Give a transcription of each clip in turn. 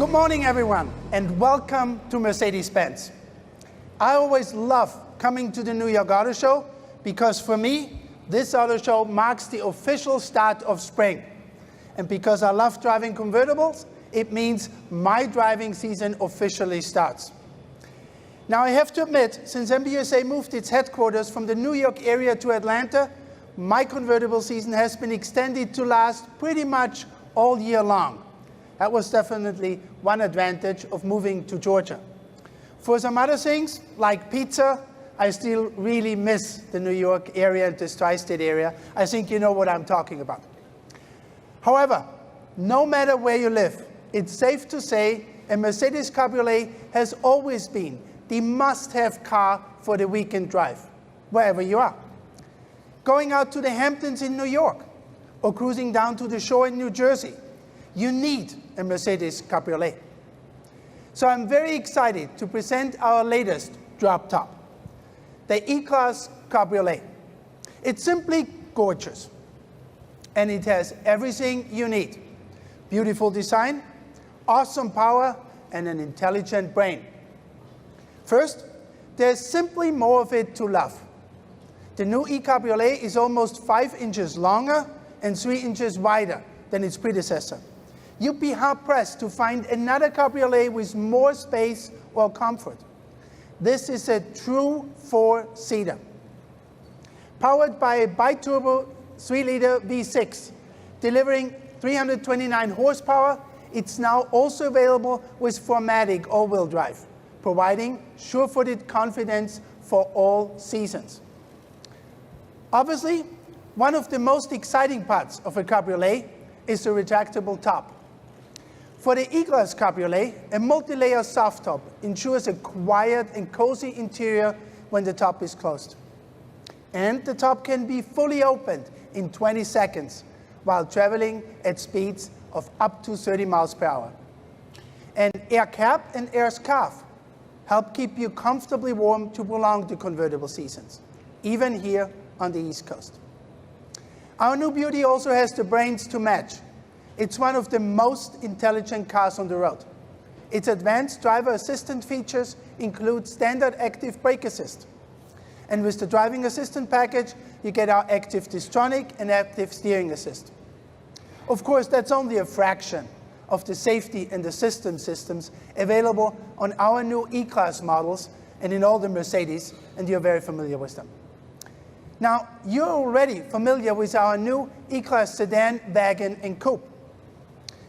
Good morning, everyone, and welcome to Mercedes-Benz. I always love coming to the New York Auto Show because for me, this auto show marks the official start of spring. And because I love driving convertibles, it means my driving season officially starts. Now, I have to admit, since MBUSA moved its headquarters from the New York area to Atlanta, my convertible season has been extended to last pretty much all year long. That was definitely one advantage of moving to Georgia. For some other things, like pizza, I still really miss the New York area and this tri-state area. I think you know what I'm talking about. However, no matter where you live, it's safe to say a Mercedes Cabriolet has always been the must-have car for the weekend drive, wherever you are. Going out to the Hamptons in New York or cruising down to the shore in New Jersey, you need a Mercedes Cabriolet. So I'm very excited to present our latest drop top, the E-Class Cabriolet. It's simply gorgeous, and it has everything you need. Beautiful design, awesome power, and an intelligent brain. First, there's simply more of it to love. The new E-Cabriolet is almost 5 inches longer and 3 inches wider than its predecessor. You'd be hard-pressed to find another cabriolet with more space or comfort. This is a true 4-seater. Powered by a bi-turbo 3-liter V6, delivering 329 horsepower, it's now also available with 4MATIC all-wheel drive, providing sure-footed confidence for all seasons. Obviously, one of the most exciting parts of a cabriolet is the retractable top. For the E-Class Cabriolet, a multi-layer soft top ensures a quiet and cozy interior when the top is closed. And the top can be fully opened in 20 seconds while traveling at speeds of up to 30 miles per hour. An air cap and air scarf help keep you comfortably warm to prolong the convertible seasons, even here on the East Coast. Our new beauty also has the brains to match. It's one of the most intelligent cars on the road. Its advanced driver assistant features include standard active brake assist. And with the driving assistant package, you get our active distronic and active steering assist. Of course, that's only a fraction of the safety and assistance systems available on our new E-Class models and in all the Mercedes, and you're very familiar with them. Now, you're already familiar with our new E-Class sedan, wagon, and coupe.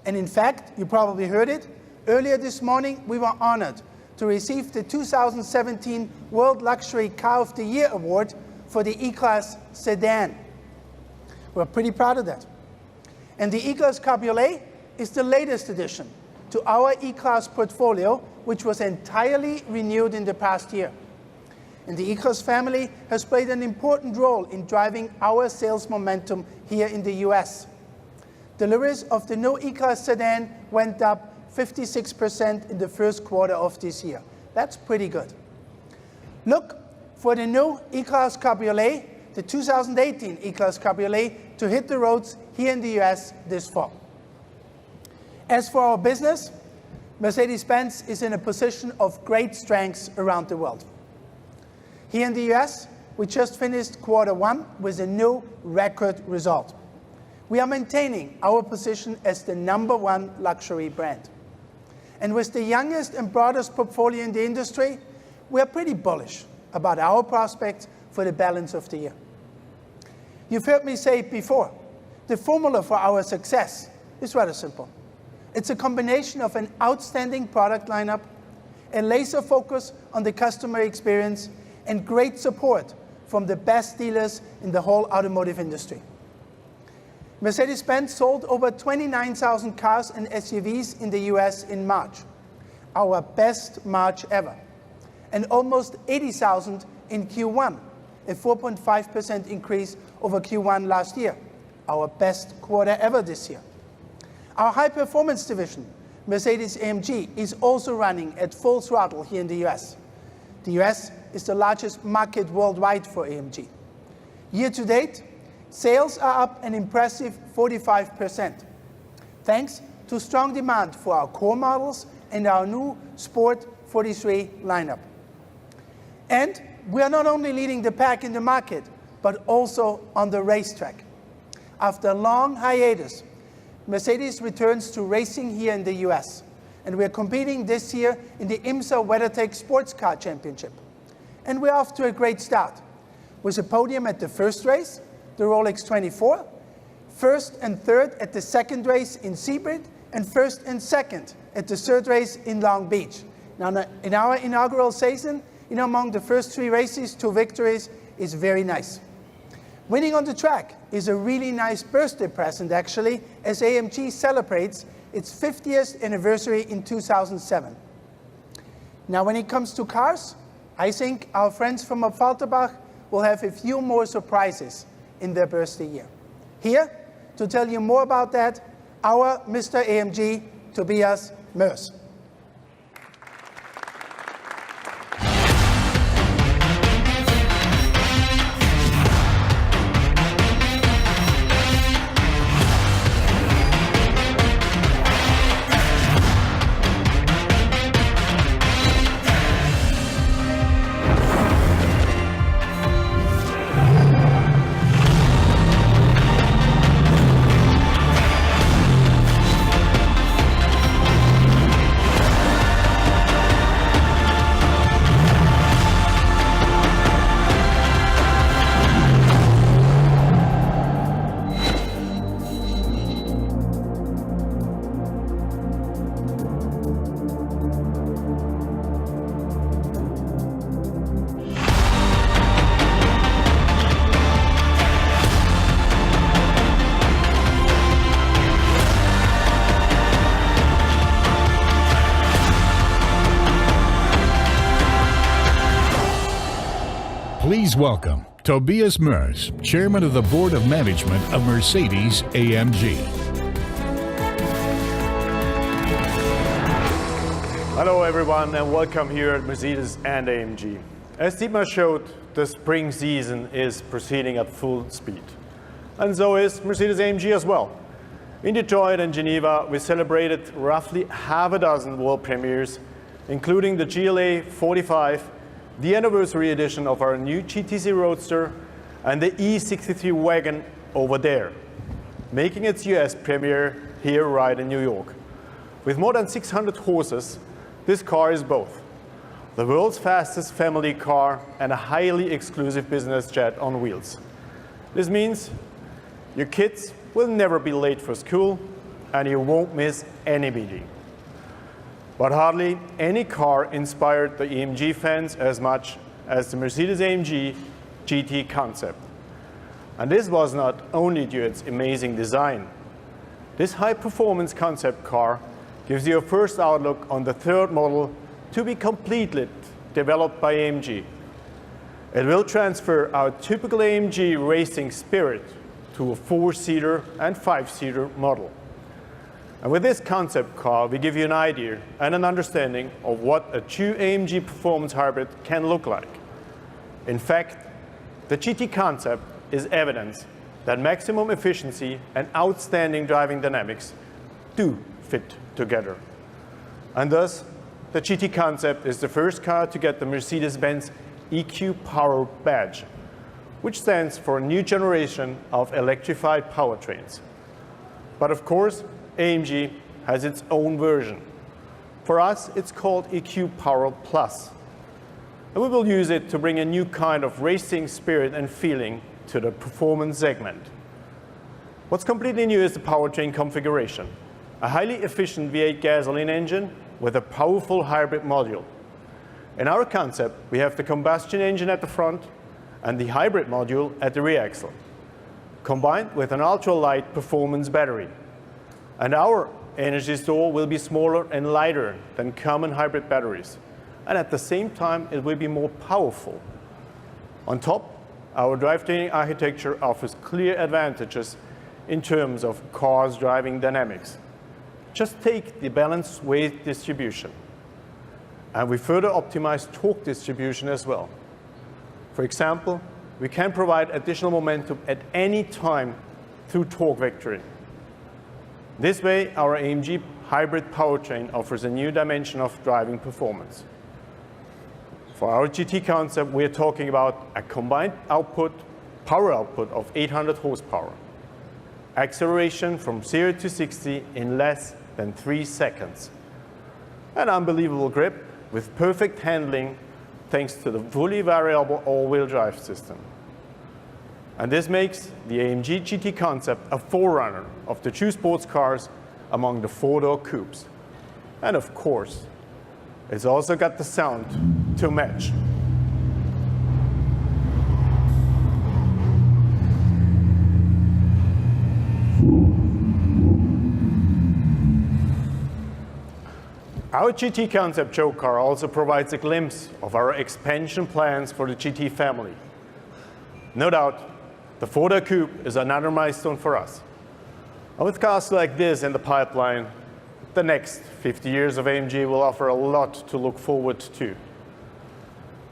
And in fact, you probably heard it, earlier this morning we were honored to receive the 2017 World Luxury Car of the Year Award for the E-Class sedan. We're pretty proud of that. And the E-Class Cabriolet is the latest addition to our E-Class portfolio, which was entirely renewed in the past year. And the E-Class family has played an important role in driving our sales momentum here in the US. Deliveries of the new E-Class sedan went up 56% in the first quarter of this year. That's pretty good. Look for the new E-Class Cabriolet, the 2018 E-Class Cabriolet, to hit the roads here in the US this fall. As for our business, Mercedes-Benz is in a position of great strengths around the world. Here in the US, we just finished Q1 with a new record result. We are maintaining our position as the #1 luxury brand. And with the youngest and broadest portfolio in the industry, we are pretty bullish about our prospects for the balance of the year. You've heard me say it before, the formula for our success is rather simple. It's a combination of an outstanding product lineup, a laser focus on the customer experience, and great support from the best dealers in the whole automotive industry. Mercedes-Benz sold over 29,000 cars and SUVs in the US in March, our best March ever, and almost 80,000 in Q1, a 4.5% increase over Q1 last year, our best quarter ever this year. Our high-performance division, Mercedes-AMG, is also running at full throttle here in the US. The US is the largest market worldwide for AMG. Year to date, sales are up an impressive 45%, thanks to strong demand for our core models and our new Sport 43 lineup. And we are not only leading the pack in the market, but also on the racetrack. After a long hiatus, Mercedes returns to racing here in the US, and we are competing this year in the IMSA WeatherTech Sports Car Championship. And we're off to a great start, with a podium at the first race, the Rolex 24, first and third at the second race in Sebring, and first and second at the third race in Long Beach. Now, in our inaugural season, among the first 3 races, 2 victories is very nice. Winning on the track is a really nice birthday present, actually, as AMG celebrates its 50th anniversary in 2007. Now, when it comes to cars, I think our friends from Falterbach will have a few more surprises in their birthday year. Here, to tell you more about that, our Mr. AMG, Tobias Moers. Please welcome Tobias Moers, Chairman of the Board of Management of Mercedes-AMG. Hello everyone and welcome here at Mercedes and AMG. As Dietmar showed, the spring season is proceeding at full speed. And so is Mercedes-AMG as well. In Detroit and Geneva, we celebrated roughly half a dozen world premieres, including the GLA 45, the anniversary edition of our new GTC Roadster, and the E63 wagon over there, making its US premiere here right in New York. With more than 600 horses, this car is both the world's fastest family car and a highly exclusive business jet on wheels. This means your kids will never be late for school and you won't miss any meeting. But hardly any car inspired the AMG fans as much as the Mercedes-AMG GT concept. And this was not only due to its amazing design. This high-performance concept car gives you a first outlook on the third model to be completely developed by AMG. It will transfer our typical AMG racing spirit to a 4-seater and 5-seater model. And with this concept car, we give you an idea and an understanding of what a true AMG performance hybrid can look like. In fact, the GT concept is evidence that maximum efficiency and outstanding driving dynamics do fit together. And thus, the GT concept is the first car to get the Mercedes-Benz EQ Power badge, which stands for a new generation of electrified powertrains. But of course, AMG has its own version. For us, it's called EQ Power Plus. And we will use it to bring a new kind of racing spirit and feeling to the performance segment. What's completely new is the powertrain configuration. A highly efficient V8 gasoline engine with a powerful hybrid module. In our concept, we have the combustion engine at the front and the hybrid module at the rear axle, combined with an ultra-light performance battery. And our energy store will be smaller and lighter than common hybrid batteries. And at the same time, it will be more powerful. On top, our drivetrain architecture offers clear advantages in terms of car's driving dynamics. Just take the balanced weight distribution. And we further optimize torque distribution as well. For example, we can provide additional momentum at any time through torque vectoring. This way, our AMG hybrid powertrain offers a new dimension of driving performance. For our GT concept, we're talking about a combined power output of 800 horsepower, acceleration from 0 to 60 in less than 3 seconds, an unbelievable grip with perfect handling thanks to the fully variable all-wheel drive system. And this makes the AMG GT concept a forerunner of the true sports cars among the four-door coupes. And of course, it's also got the sound to match. Our GT concept show car also provides a glimpse of our expansion plans for the GT family. No doubt, the four-door coupe is another milestone for us. And with cars like this in the pipeline, the next 50 years of AMG will offer a lot to look forward to.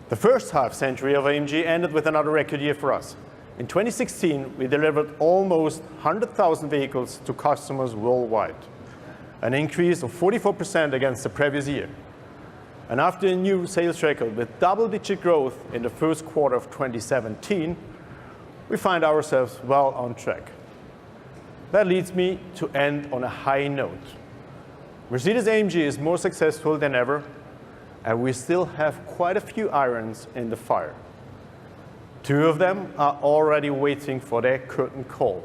The first half century of AMG ended with another record year for us. In 2016, we delivered almost 100,000 vehicles to customers worldwide, an increase of 44% against the previous year. And after a new sales record with double-digit growth in the first quarter of 2017, we find ourselves well on track. That leads me to end on a high note. Mercedes-AMG is more successful than ever, and we still have quite a few irons in the fire. 2 of them are already waiting for their curtain call.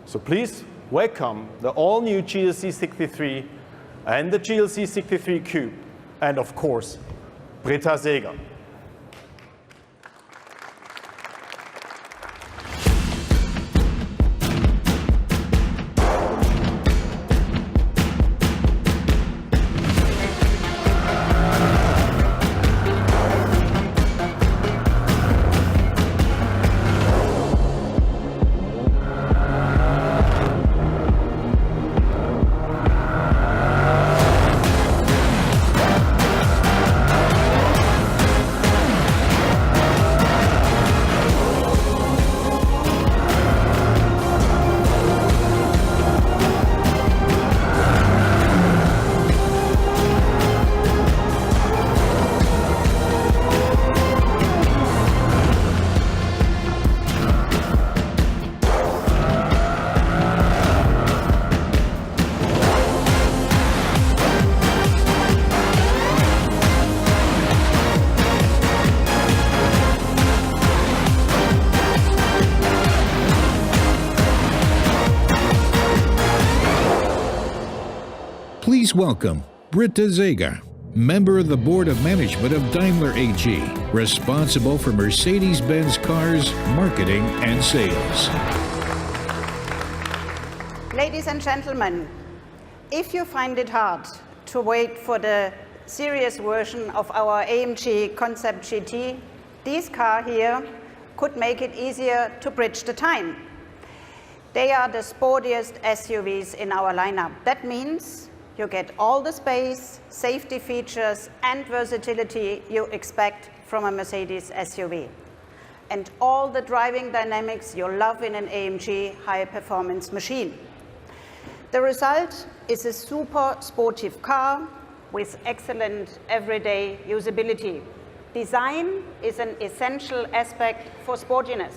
So please welcome the all-new GLC 63 and the GLC 63 Coupe, and of course, Britta Seeger. Please welcome Britta Seeger, member of the Board of Management of Daimler AG, responsible for Mercedes-Benz cars, marketing, and sales. Ladies and gentlemen, if you find it hard to wait for the serious version of our AMG Concept GT, this car here could make it easier to bridge the time. They are the sportiest SUVs in our lineup. That means you get all the space, safety features, and versatility you expect from a Mercedes SUV. And all the driving dynamics you love in an AMG high-performance machine. The result is a super sportive car with excellent everyday usability. Design is an essential aspect for sportiness.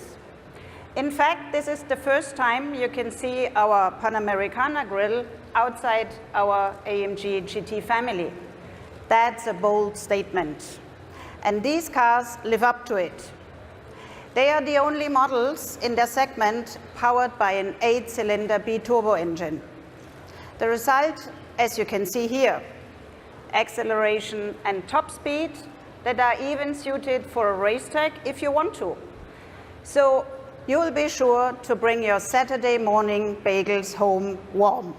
In fact, this is the first time you can see our Panamericana grille outside our AMG GT family. That's a bold statement. And these cars live up to it. They are the only models in their segment powered by an 8-cylinder B-turbo engine. The result, as you can see here, acceleration and top speed that are even suited for a racetrack if you want to. So you will be sure to bring your Saturday morning bagels home warm.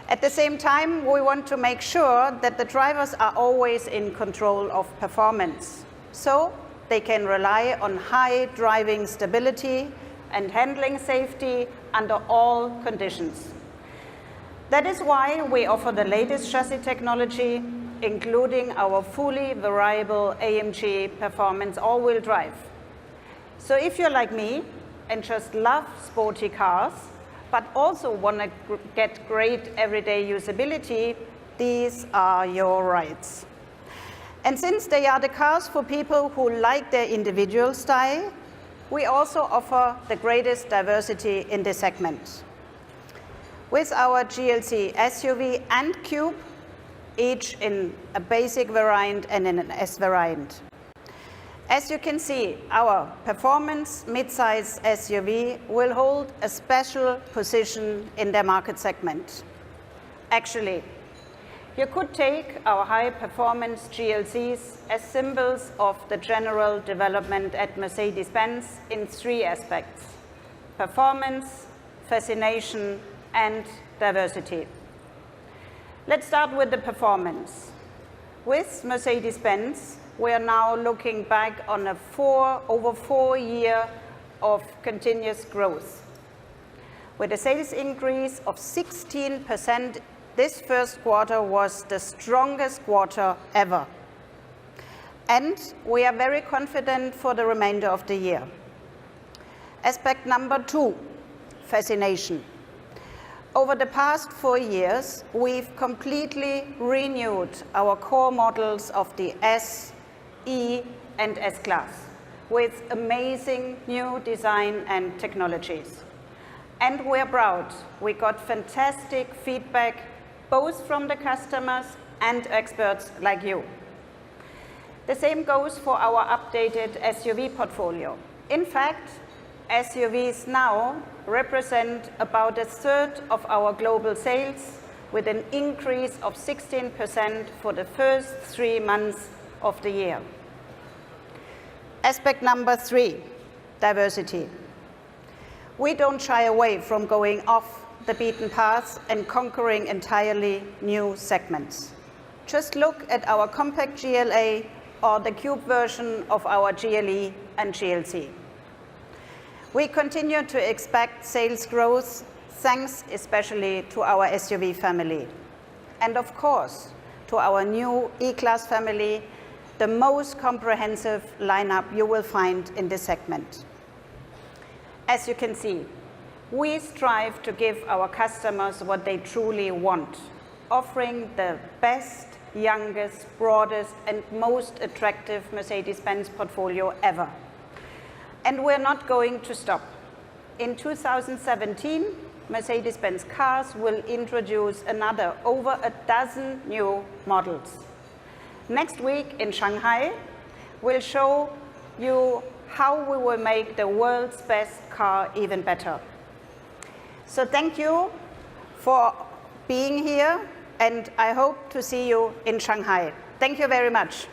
At the same time, we want to make sure that the drivers are always in control of performance, so they can rely on high driving stability and handling safety under all conditions. That is why we offer the latest chassis technology, including our fully variable AMG Performance all-wheel drive. So if you're like me and just love sporty cars, but also want to get great everyday usability, these are your rights. And since they are the cars for people who like their individual style, we also offer the greatest diversity in this segment. With our GLC SUV and Coupe, each in a basic variant and in an S variant. As you can see, our performance midsize SUV will hold a special position in their market segment. Actually, you could take our high-performance GLCs as symbols of the general development at Mercedes-Benz in 3 aspects: performance, fascination, and diversity. Let's start with the performance. With Mercedes-Benz, we are now looking back on a over 4 years of continuous growth. With a sales increase of 16%, this first quarter was the strongest quarter ever. And we are very confident for the remainder of the year. Aspect number 2, fascination. Over the past 4 years, we've completely renewed our core models of the S, E, and S-Class with amazing new design and technologies. And we're proud. We got fantastic feedback both from the customers and experts like you. The same goes for our updated SUV portfolio. In fact, SUVs now represent about 1/3 of our global sales, with an increase of 16% for the first 3 months of the year. Aspect number 3, diversity. We don't shy away from going off the beaten path and conquering entirely new segments. Just look at our compact GLA or the Coupe version of our GLE and GLC. We continue to expect sales growth, thanks especially to our SUV family. And of course, to our new E-Class family, the most comprehensive lineup you will find in this segment. As you can see, we strive to give our customers what they truly want, offering the best, youngest, broadest, and most attractive Mercedes-Benz portfolio ever. And we're not going to stop. In 2017, Mercedes-Benz cars will introduce another over a dozen new models. Next week in Shanghai, we'll show you how we will make the world's best car even better. So thank you for being here, and I hope to see you in Shanghai. Thank you very much.